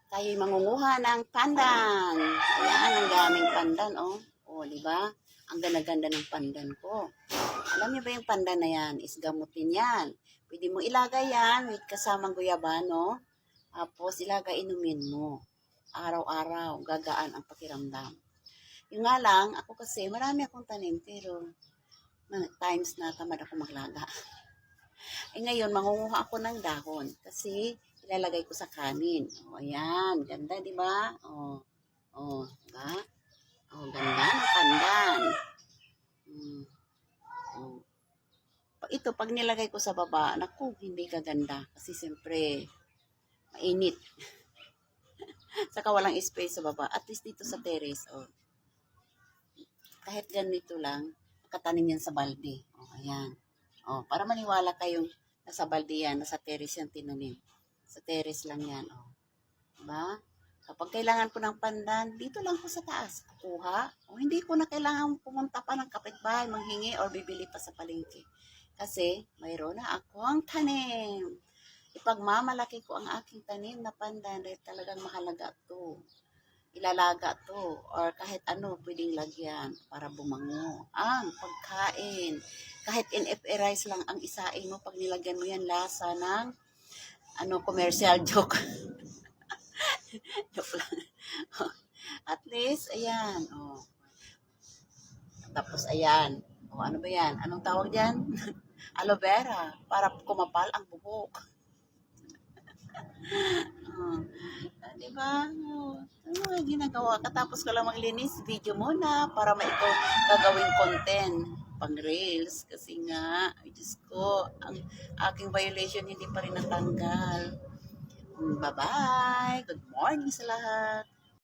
Tayo'y mangunguha ng pandan. Ayan, ang daming pandan, oh. Oh, di ba? Ang ganda-ganda ng pandan ko. Alam niyo ba yung pandan na yan? Is gamutin yan. Pwede mo ilagay yan with kasamang guyabano. Tapos ilagay inumin mo. Araw-araw, gagaan ang pakiramdam. Yung nga lang, ako kasi marami akong tanim pero times na tamad ako maglaga. Eh ngayon, mangunguha ako ng dahon kasi ilalagay ko sa kanin. O, ayan. Ganda, di ba? O, di ba? O, ganda ng pandan. Hmm. O. Ito, pag nilagay ko sa baba, naku, hindi kaganda. Kasi siyempre, mainit. Saka walang space sa baba. At least dito sa terrace, kahit ganito lang, nakatanim yan sa balde. O, ayan. O, para maniwala kayong nasa balde yan, nasa terrace yan tinanim. Sa terrace lang yan. O, diba? Kapag kailangan ko ng pandan, dito lang ko sa taas kukuha. O, hindi ko na kailangan pumunta pa ng kapitbahay, manghingi or bibili pa sa palengke. Kasi mayroon na akong tanim. Ipagmamalaki ko ang aking tanim na pandan dahil talagang mahalaga to. Ilalaga to or kahit ano pwedeng lagyan para bumango ang pagkain. Kahit NFA rice lang ang isain mo, pag nilagyan mo yan lasa ng commercial joke. Joke lang. At least, ayan. Tapos, ayan. Ano ba yan? Anong tawag dyan? Aloe vera. Para kumapal ang buhok. Diba? Ano nga ginagawa? Katapos ko lang maglinis, video muna para ito gagawing content pang reels. Kasi nga, ay Diyos ko, ang aking violation hindi pa rin natanggal. Bye-bye! Good morning sa lahat!